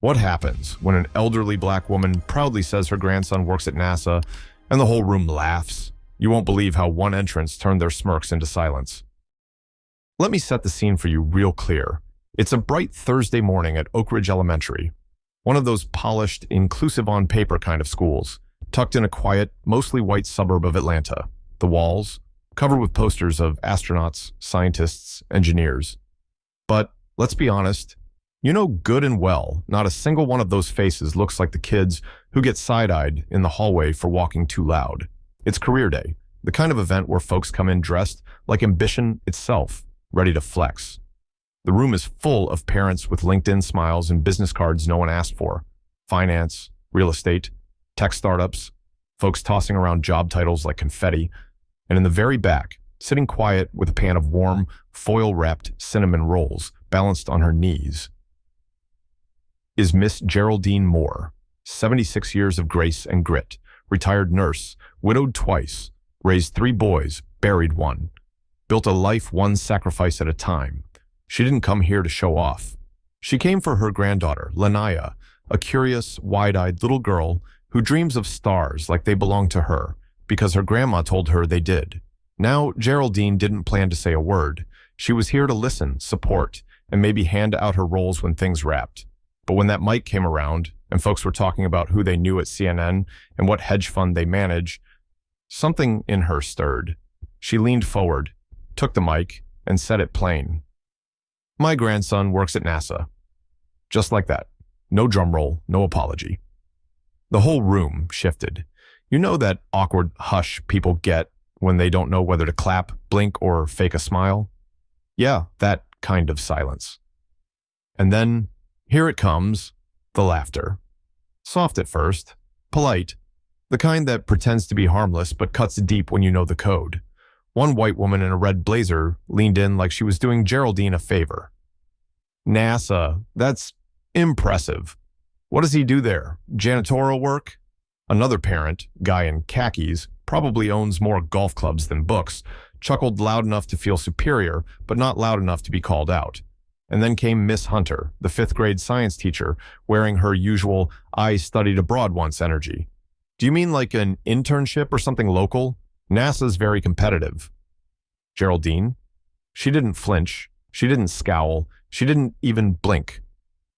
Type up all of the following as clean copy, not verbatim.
What happens when an elderly black woman proudly says her grandson works at NASA and the whole room laughs? You won't believe how one entrance turned their smirks into silence. Let me set the scene for you real clear. It's a bright Thursday morning at Oak Ridge Elementary, one of those polished, inclusive on paper kind of schools, tucked in a quiet, mostly white suburb of Atlanta. The walls, covered with posters of astronauts, scientists, engineers. But let's be honest, you know good and well, not a single one of those faces looks like the kids who get side-eyed in the hallway for walking too loud. It's career day, the kind of event where folks come in dressed like ambition itself, ready to flex. The room is full of parents with LinkedIn smiles and business cards no one asked for. Finance, real estate, tech startups, folks tossing around job titles like confetti. And in the very back, sitting quiet with a pan of warm, foil-wrapped cinnamon rolls balanced on her knees, is Miss Geraldine Moore, 76 years of grace and grit, retired nurse, widowed twice, raised 3 boys, buried 1, built a life one sacrifice at a time. She didn't come here to show off. She came for her granddaughter, Lanaya, a curious, wide-eyed little girl who dreams of stars like they belong to her, because her grandma told her they did. Now, Geraldine didn't plan to say a word. She was here to listen, support, and maybe hand out her roles when things wrapped. But when that mic came around, and folks were talking about who they knew at CNN and what hedge fund they manage, something in her stirred. She leaned forward, took the mic, and said it plain. My grandson works at NASA. Just like that. No drum roll, no apology. The whole room shifted. You know that awkward hush people get when they don't know whether to clap, blink, or fake a smile? Yeah, that kind of silence. And then, here it comes, the laughter. Soft at first, polite, the kind that pretends to be harmless but cuts deep when you know the code. One white woman in a red blazer leaned in like she was doing Geraldine a favor. NASA, that's impressive. What does he do there? Janitorial work? Another parent, guy in khakis, probably owns more golf clubs than books, chuckled loud enough to feel superior, but not loud enough to be called out. And then came Miss Hunter, the 5th grade science teacher, wearing her usual I studied abroad once energy. Do you mean like an internship or something local? NASA's very competitive. Geraldine? She didn't flinch. She didn't scowl. She didn't even blink.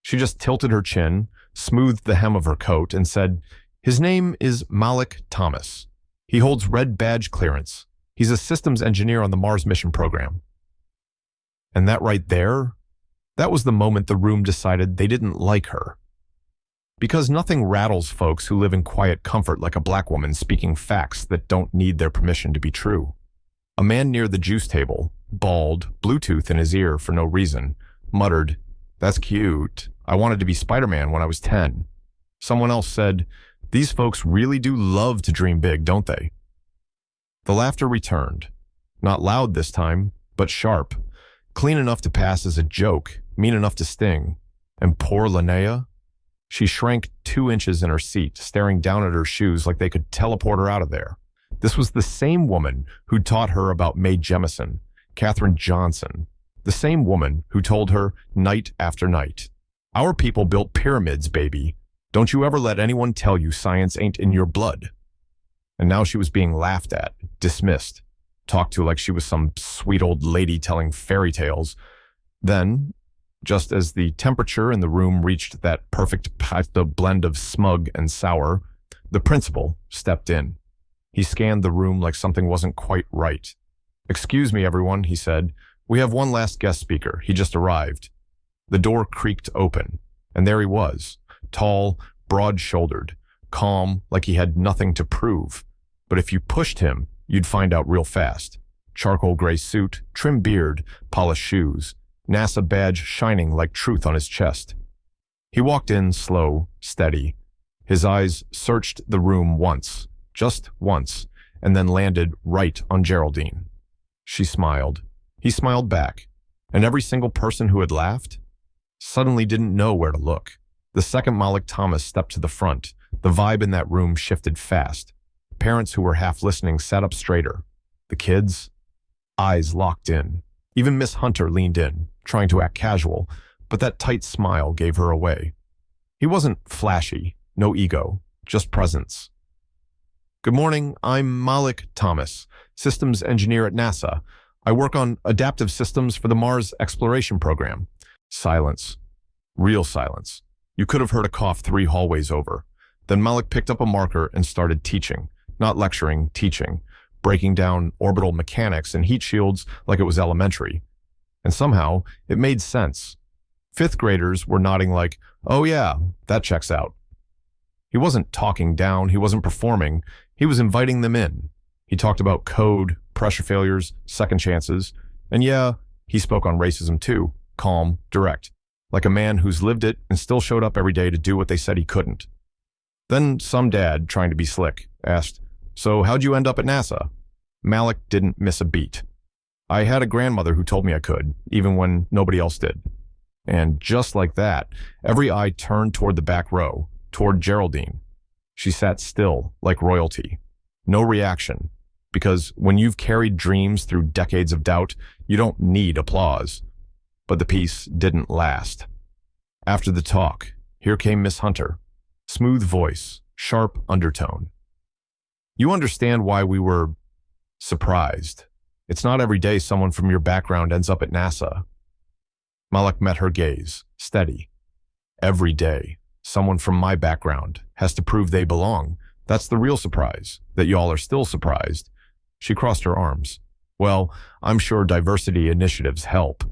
She just tilted her chin, smoothed the hem of her coat, and said, his name is Malik Thomas. He holds red badge clearance. He's a systems engineer on the Mars mission program. And that right there, that was the moment the room decided they didn't like her. Because nothing rattles folks who live in quiet comfort like a black woman speaking facts that don't need their permission to be true. A man near the juice table, bald, Bluetooth in his ear for no reason, muttered, that's cute. I wanted to be Spider-Man when I was 10. Someone else said, these folks really do love to dream big, don't they? The laughter returned. Not loud this time, but sharp. Clean enough to pass as a joke, mean enough to sting. And poor Linnea? She shrank 2 inches in her seat, staring down at her shoes like they could teleport her out of there. This was the same woman who taught her about Mae Jemison, Katherine Johnson, the same woman who told her night after night, our people built pyramids, baby. Don't you ever let anyone tell you science ain't in your blood. And now she was being laughed at, dismissed, talked to like she was some sweet old lady telling fairy tales. Then, just as the temperature in the room reached that perfect pasta blend of smug and sour, the principal stepped in. He scanned the room like something wasn't quite right. Excuse me, everyone, he said. We have one last guest speaker. He just arrived. The door creaked open, and there he was, tall, broad-shouldered, calm, like he had nothing to prove. But if you pushed him, you'd find out real fast. Charcoal gray suit, trim beard, polished shoes, NASA badge shining like truth on his chest. He walked in slow, steady. His eyes searched the room once, just once, and then landed right on Geraldine. She smiled. He smiled back. And every single person who had laughed suddenly didn't know where to look. The second Malik Thomas stepped to the front, the vibe in that room shifted fast. Parents who were half listening sat up straighter. The kids, eyes locked in. Even Miss Hunter leaned in, trying to act casual, but that tight smile gave her away. He wasn't flashy, no ego, just presence. "Good morning, I'm Malik Thomas, systems engineer at NASA. I work on adaptive systems for the Mars exploration program." Silence. Real silence. You could have heard a cough 3 hallways over. Then Malik picked up a marker and started teaching. Not lecturing, teaching. Breaking down orbital mechanics and heat shields like it was elementary. And somehow, it made sense. 5th graders were nodding like, "Oh yeah, that checks out." He wasn't talking down, he wasn't performing, he was inviting them in. He talked about code, pressure failures, second chances, and yeah, he spoke on racism too, calm, direct, like a man who's lived it and still showed up every day to do what they said he couldn't. Then some dad, trying to be slick, asked, "So how'd you end up at NASA?" Malik didn't miss a beat. "I had a grandmother who told me I could, even when nobody else did." And just like that, every eye turned toward the back row, toward Geraldine. She sat still, like royalty. No reaction, because when you've carried dreams through decades of doubt, you don't need applause. But the peace didn't last. After the talk, here came Miss Hunter. Smooth voice, sharp undertone. "You understand why we were surprised. It's not every day someone from your background ends up at NASA." Malik met her gaze, steady. "Every day, someone from my background has to prove they belong. That's the real surprise, that y'all are still surprised." She crossed her arms. "Well, I'm sure diversity initiatives help."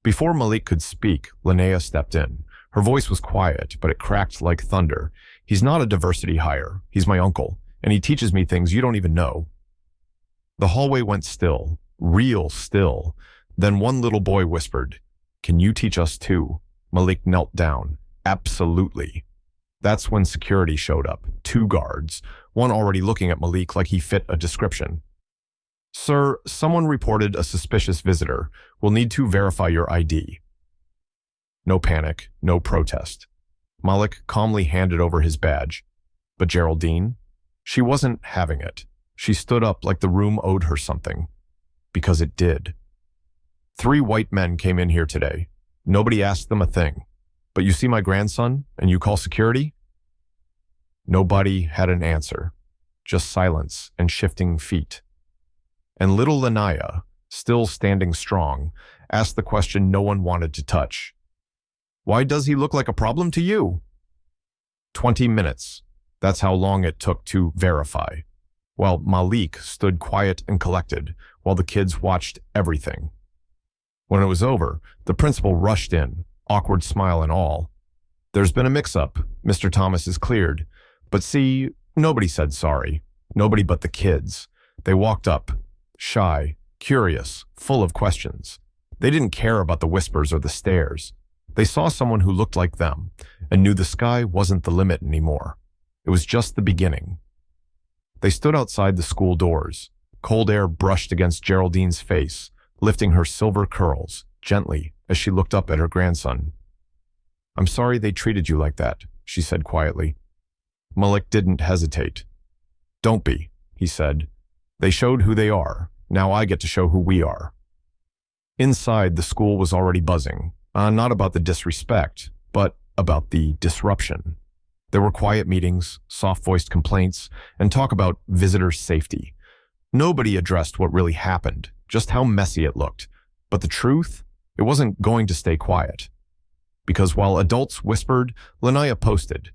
Before Malik could speak, Linnea stepped in. Her voice was quiet, but it cracked like thunder. "He's not a diversity hire. He's my uncle, and he teaches me things you don't even know." The hallway went still, real still. Then one little boy whispered, "Can you teach us too?" Malik knelt down. "Absolutely." That's when security showed up. 2 guards, one already looking at Malik like he fit a description. "Sir, someone reported a suspicious visitor. We'll need to verify your ID." No panic, no protest. Malik calmly handed over his badge. But Geraldine? She wasn't having it. She stood up like the room owed her something. Because it did. 3 white men came in here today. Nobody asked them a thing. But you see my grandson, and you call security? Nobody had an answer. Just silence and shifting feet. And little Linnea, still standing strong, asked the question no one wanted to touch. "Why does he look like a problem to you?" 20 minutes. That's how long it took to verify. While Malik stood quiet and collected, while the kids watched everything. When it was over, the principal rushed in, awkward smile and all. "There's been a mix-up. Mr. Thomas is cleared. But see, nobody said sorry. Nobody but the kids. They walked up, shy, curious, full of questions. They didn't care about the whispers or the stares. They saw someone who looked like them and knew the sky wasn't the limit anymore. It was just the beginning." They stood outside the school doors. Cold air brushed against Geraldine's face, lifting her silver curls, gently, as she looked up at her grandson. "I'm sorry they treated you like that," she said quietly. Malik didn't hesitate. "Don't be," he said. "They showed who they are. Now I get to show who we are." Inside, the school was already buzzing, not about the disrespect, but about the disruption. There were quiet meetings, soft-voiced complaints, and talk about visitor safety. Nobody addressed what really happened, just how messy it looked. But the truth? It wasn't going to stay quiet. Because while adults whispered, Linnea posted.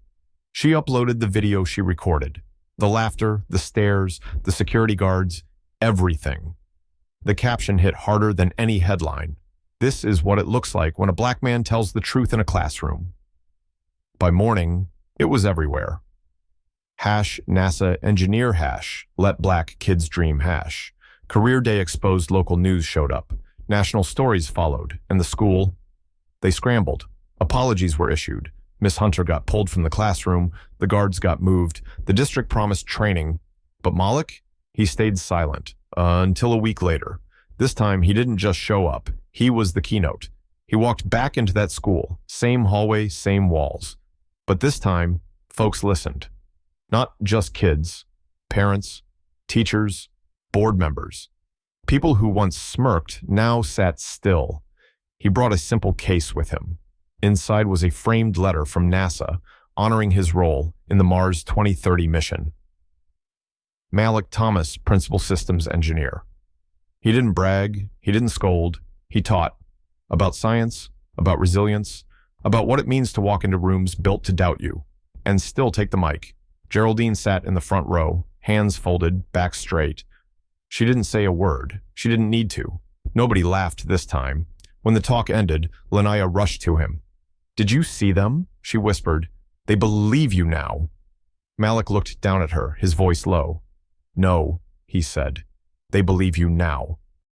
She uploaded the video she recorded. The laughter, the stares, the security guards, everything. The caption hit harder than any headline. "This is what it looks like when a black man tells the truth in a classroom." By morning, it was everywhere. #NASA engineer let black kids dream #. Career Day exposed local news showed up. National stories followed, and the school, they scrambled. Apologies were issued. Miss Hunter got pulled from the classroom, the guards got moved, the district promised training. But Malik? He stayed silent, until a week later. This time, he didn't just show up. He was the keynote. He walked back into that school, same hallway, same walls. But this time, folks listened. Not just kids, parents, teachers, board members. People who once smirked now sat still. He brought a simple case with him. Inside was a framed letter from NASA honoring his role in the Mars 2030 mission. Malik Thomas, Principal Systems Engineer. He didn't brag, he didn't scold, he taught about science, about resilience, about what it means to walk into rooms built to doubt you, and still take the mic. Geraldine sat in the front row, hands folded, back straight. She didn't say a word. She didn't need to. Nobody laughed this time. When the talk ended, Lanaya rushed to him. "Did you see them?" she whispered. "They believe you now." Malik looked down at her, his voice low. "No," he said. "They believe you now."